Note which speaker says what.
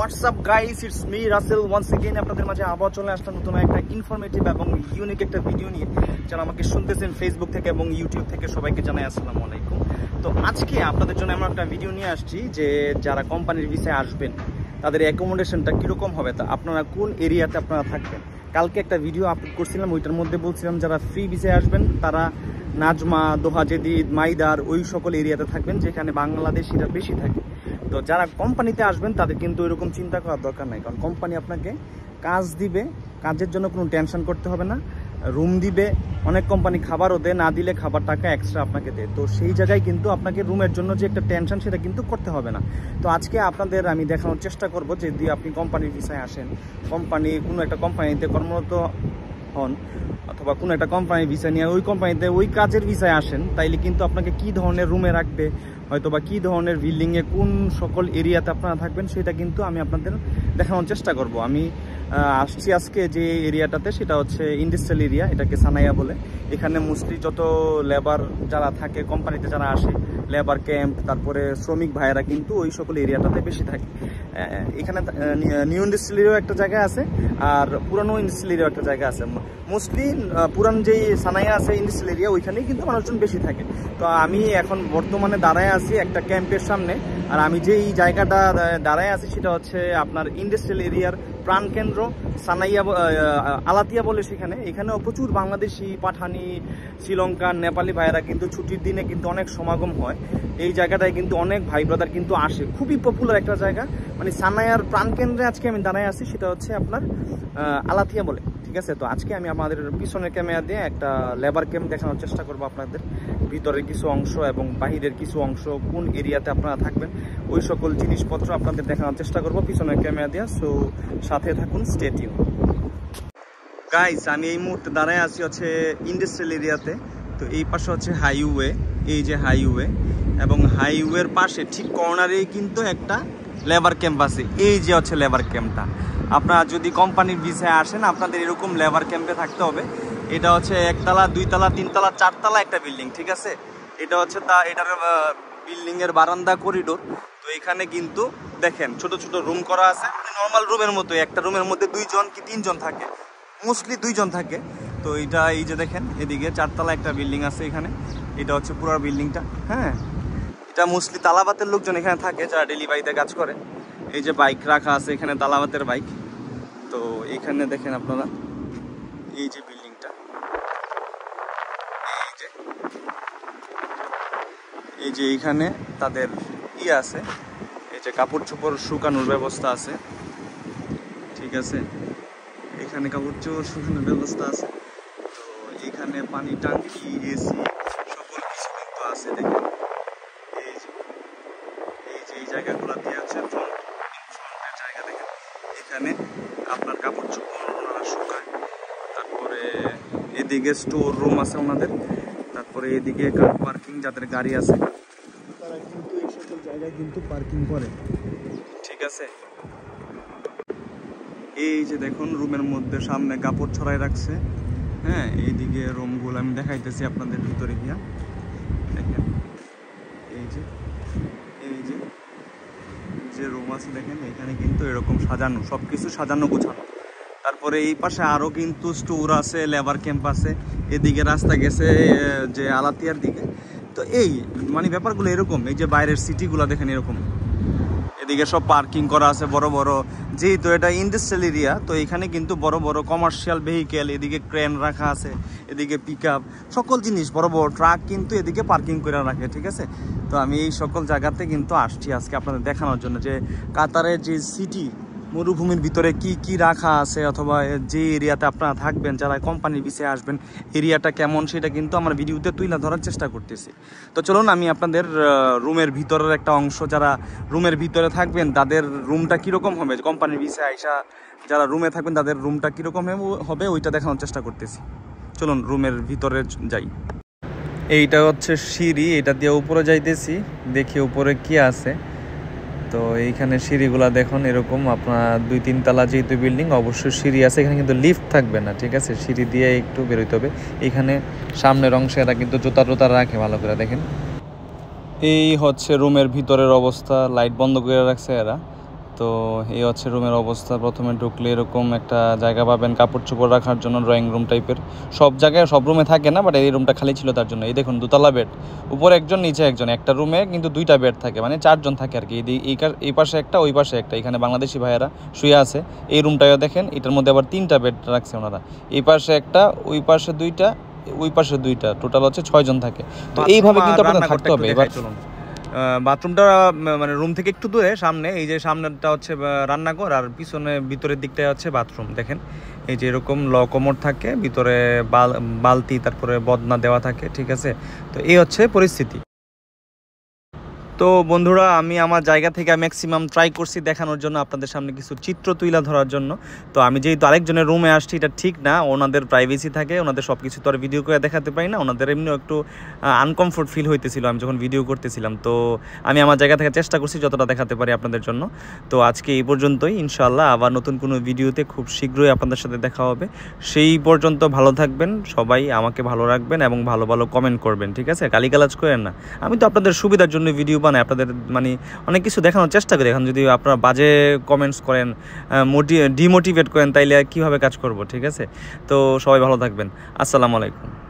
Speaker 1: WhatsApp guys, it's me Rasel once again. আপনাদের মাঝে আবার চলে আসলাম নতুন একটা ইনফরমেটিভ এবং ইউনিক একটা ভিডিও নিয়ে। যারা আমাকে শুনতেছেন ফেসবুক থেকে এবং ইউটিউব থেকে, সবাইকে জানাই আসসালামু আলাইকুম। তো আজকে আপনাদের জন্য এমন একটা ভিডিও নিয়ে আসছি যে যারা কোম্পানির ভিসায় আসবেন তাদের অ্যাকোমোডেশনটা কীরকম হবে, তা আপনারা কোন এরিয়াতে আপনারা থাকবেন। কালকে একটা ভিডিও আপলোড করছিলাম, ওইটার মধ্যে বলছিলাম যারা ফ্রি ভিসায় আসবেন তারা নাজমা, দোহা জেদিদ, মাইদার ওই সকল এরিয়াতে থাকবেন যেখানে বাংলাদেশিরা বেশি থাকে। তো যারা কোম্পানিতে আসবেন তাদের কিন্তু ওইরকম চিন্তা করার দরকার নাই, কারণ কোম্পানি আপনাকে কাজ দিবে, কাজের জন্য কোনো টেনশন করতে হবে না। রুম দিবে, অনেক কোম্পানি খাবারও দেয়, না দিলে খাবার টাকা এক্সট্রা আপনাকে দেয়। তো সেই জায়গায় কিন্তু আপনাকে রুমের জন্য যে একটা টেনশন সেটা কিন্তু করতে হবে না। তো আজকে আপনাদের আমি দেখানোর চেষ্টা করব যে যদি আপনি কোম্পানির ভিসায় আসেন, কোনো একটা কোম্পানিতে কর্মরত হন অথবা কোনো একটা কোম্পানির ভিসা নিয়ে ওই কোম্পানিতে ওই কাজের ভিসায় আসেন, তাইলে কিন্তু আপনাকে কী ধরনের রুমে রাখবে, হয়তো বা কী ধরনের বিল্ডিংয়ে কোন সকল এরিয়াতে আপনারা থাকবেন সেটা কিন্তু আমি আপনাদের দেখানোর চেষ্টা করব। আমি আসছি আজকে যে এরিয়াটাতে, সেটা হচ্ছে ইন্ডাস্ট্রিয়াল এরিয়া, এটাকে সানাইয়া বলে। এখানে মোস্টলি যত লেবার যারা থাকে কোম্পানিতে, যারা আসে লেবার ক্যাম্প, তারপরে শ্রমিক ভাইয়েরা কিন্তু ওই সকল এরিয়াটাতে বেশি থাকে। এখানে নিউ ইন্ডাস্ট্রিয়াল এরিয়াও একটা জায়গা আছে, আর পুরানো ইন্ডাস্ট্রিয়াল এরিয়াও একটা জায়গা আছে। মোস্টলি পুরান যেই সানাইয়া আছে ইন্ডাস্ট্রিয়াল এরিয়া, ওইখানেই কিন্তু মানুষজন বেশি থাকে। তো আমি এখন বর্তমানে দাঁড়ায় আছি একটা ক্যাম্পের সামনে, আর আমি যেই জায়গাটা দাঁড়ায় আছি সেটা হচ্ছে আপনার ইন্ডাস্ট্রিয়াল এরিয়ার প্রাণকেন্দ্র সানাইয়া, আলাতিয়া বলে সেখানে। এখানেও প্রচুর বাংলাদেশি, পাঠানি, শ্রীলঙ্কান, নেপালি ভাইয়েরা কিন্তু ছুটির দিনে কিন্তু অনেক সমাগম হয়। এই জায়গাটায় কিন্তু অনেক ভাই ব্রাদার কিন্তু আসে, খুবই পপুলার একটা জায়গা। মানে সানাইয়ার প্রাণকেন্দ্রে আজকে আমি দাঁড়ায় আছি, সেটা হচ্ছে আপনার আলাতিয়া বলে, ঠিক আছে। তো আজকে আমি আমাদের পিছনের ক্যামেরা দিয়ে একটা লেবার ক্যাম্প দেখানোর চেষ্টা করবো আপনাদের, ভিতরের কিছু অংশ এবং বাহিরের কিছু অংশ, কোন এরিয়াতে আপনারা থাকবেন ওই সকল জিনিসপত্র আপনাদের দেখানোর চেষ্টা করবো পিছনের ক্যামেরা দিয়ে। সো সাথে থাকুন, স্টে টিউন। গাইস, আমি এই মুহূর্তে দাঁড়ায় আছি হচ্ছে ইন্ডাস্ট্রিয়াল এরিয়াতে। তো এই পাশে হচ্ছে হাইওয়ে, এই যে হাইওয়ে, এবং হাইওয়ের পাশে ঠিক কর্নারেই কিন্তু একটা লেবার ক্যাম্প আছে। এই যে হচ্ছে লেবার ক্যাম্পটা। আপনারা যদি কোম্পানির ভিসায় আসেন আপনাদের এরকম লেবার ক্যাম্পে থাকতে হবে। এটা হচ্ছে একতলা, দুইতলা, তিনতলা, চারতলা একটা বিল্ডিং, ঠিক আছে। এটা হচ্ছে এটার বিল্ডিংয়ের বারান্দা, করিডোর। তো এখানে কিন্তু দেখেন ছোট ছোট রুম করা আছে, নর্মাল রুমের মতো। একটা রুমের মধ্যে 2 জন কি 3 জন থাকে, মোস্টলি 2 জন থাকে। তো এটা এই যে দেখেন এদিকে চারতলা একটা বিল্ডিং আছে এখানে, এটা হচ্ছে পুরো বিল্ডিংটা। হ্যাঁ, এটা মোস্টলি তালাবাতের লোকজন এখানে থাকে যারা ডেলিভারিতে কাজ করে। এই যে বাইক রাখা আছে এখানে, তালাবাতের বাইক। তো এখানে দেখেন আপনারা এই যে বিল্ডিংটা, এই যে এইখানে তাদের আছে, এই যে কাপড় চোপড় শুকানোর ব্যবস্থা আছে, ঠিক আছে। এখানে কাপড় চোপড় শুকানোর ব্যবস্থা আছে। তো এখানে পানি টাঙ্কি, এসি, সকল কিছু কিন্তু আছে। দেখেন এই জায়গাগুলো দিয়ে আছে ফ্রন্টের জায়গা। দেখেন এখানে আপনার কাপড় চোপড় ওনারা শুকায়। তারপরে এদিকে স্টোর রুম আছে ওনাদের। তারপরে এদিকে কার পার্কিং, যাদের গাড়ি আছে তারা কিন্তু এই সকল জায়গায় কিন্তু পার্কিং করে, ঠিক আছে। এই যে দেখুন রুমের মধ্যে সামনে কাপড় ছড়াই রাখছে। হ্যাঁ, এইদিকে রুমগুলো আমি দেখাইতেছি আপনাদের ভিতরে গিয়া। দেখেন এই যে রুম আছে, দেখেন এখানে কিন্তু এরকম সাজানো, সব কিছু সাজানো গোছানো। তারপরে এই পাশে আরও কিন্তু স্টোর আছে, লেবার ক্যাম্প আছে। এদিকে রাস্তা গেছে যে আলাতিয়ার দিকে। তো এই মানে ব্যাপারগুলো এরকম। এই যে বাইরের সিটিগুলো দেখেন এরকম, এদিকে সব পার্কিং করা আছে বড় বড়। যেহেতু এটা ইন্ডাস্ট্রিয়াল এরিয়া, তো এখানে কিন্তু বড় বড় কমার্শিয়াল ভেহিকেল, এদিকে ক্রেন রাখা আছে, এদিকে পিকআপ, সকল জিনিস, বড় বড় ট্রাক কিন্তু এদিকে পার্কিং করে রাখে, ঠিক আছে। তো আমি এই সকল জায়গাতে কিন্তু আসছি আজকে আপনাদের দেখানোর জন্য যে কাতারের যে সিটি, মরুভূমির ভিতরে কি কি রাখা আছে, অথবা যে এরিয়াতে আপনারা থাকবেন যারা কোম্পানির ভিসায় আসবেন এরিয়াটা কেমন সেটা কিন্তু আমার ভিডিওতে তুলে ধরার চেষ্টা করতেছি। তো চলুন আমি আপনাদের রুমের ভিতরের একটা অংশ, যারা রুমের ভিতরে থাকবেন তাদের রুমটা কীরকম হবে, কোম্পানির ভিসায় আইসা যারা রুমে থাকবেন তাদের রুমটা কীরকম হবে ওইটা দেখানোর চেষ্টা করতেছি। চলুন রুমের ভিতরে যাই। এইটা হচ্ছে সিঁড়ি, এটা দিয়ে উপরে যাইতেছি, দেখি উপরে কি আছে। তো এইখানে সিঁড়িগুলা দেখুন এরকম, আপনার 2-3 তলা যেহেতু বিল্ডিং, অবশ্যই সিঁড়ি আছে। এখানে কিন্তু লিফট থাকবে না, ঠিক আছে, সিঁড়ি দিয়ে একটু বেরোতে হবে। এখানে সামনের অংশে এরা কিন্তু জুতা রাখে ভালো করে। দেখেন এই হচ্ছে রুমের ভিতরের অবস্থা, লাইট বন্ধ করে রাখছে এরা। তো এই হচ্ছে রুমের অবস্থা। প্রথমে ঢুকলে এরকম একটা জায়গা পাবেন কাপড় চোপড় রাখার জন্য, ড্রয়িং রুম টাইপের। সব জায়গায় সব রুমে থাকে না, বাট এই রুমটা খালি ছিল তার জন্য। এই দেখুন দোতলা বেড, উপরে একজন নিচে একজন, একটা রুমে কিন্তু 2টা বেড থাকে, মানে 4 জন থাকে আর কি। এই পাশে একটা, ওই পাশে একটা। এখানে বাংলাদেশি ভাইয়েরা শুয়ে আছে। এই রুমটাও দেখেন, এটার মধ্যে আবার 3টা বেড রাখছে ওনারা। এই পাশে একটা, ওই পাশে 2টা, ওই পাশে 2টা, টোটাল হচ্ছে 6 জন থাকে। তো এইভাবে কিন্তু আপনাদের থাকতে হবে। এবার চলুন, বাথরুমটা মানে রুম থেকে একটু দূরে, সামনে এই যে সামনেটা হচ্ছে রান্নাঘর, আর পিছনে ভিতরের দিকটায় হচ্ছে বাথরুম। দেখেন এই যে এরকম কমোড থাকে, ভিতরে বালতি, তারপরে বদনা দেওয়া থাকে, ঠিক আছে। তো এই হচ্ছে পরিস্থিতি। তো বন্ধুরা, আমি আমার জায়গা থেকে ম্যাক্সিমাম ট্রাই করছি দেখানোর জন্য, আপনাদের সামনে কিছু চিত্র তুলে ধরার জন্য। তো আমি যেহেতু আরেকজনের রুমে আসছি, এটা ঠিক না, ওনাদের প্রাইভেসি থাকে, ওনাদের সব কিছু তো আর ভিডিও করে দেখাতে পারি না। ওনাদের এমনিও একটু আনকমফোর্ট ফিল হইতেছিল আমি যখন ভিডিও করতেছিলাম। তো আমি আমার জায়গা থেকে চেষ্টা করছি যতটা দেখাতে পারি আপনাদের জন্য। তো আজকে এই পর্যন্তই, ইনশাআল্লাহ আবার নতুন কোনো ভিডিওতে খুব শীঘ্রই আপনাদের সাথে দেখা হবে। সেই পর্যন্ত ভালো থাকবেন সবাই, আমাকে ভালো রাখবেন এবং ভালো ভালো কমেন্ট করবেন, ঠিক আছে। গালিগালাজ করেন না, আমি তো আপনাদের সুবিধার জন্য ভিডিও বানাই, আপনাদের মানে অনেক কিছু দেখানোর চেষ্টা করি। এখন যদি আপনারা বাজে কমেন্টস করেন, ডিমোটিভেট করেন, তাইলে কীভাবে কাজ করব, ঠিক আছে। তো সবাই ভালো থাকবেন। আসসালামু আলাইকুম।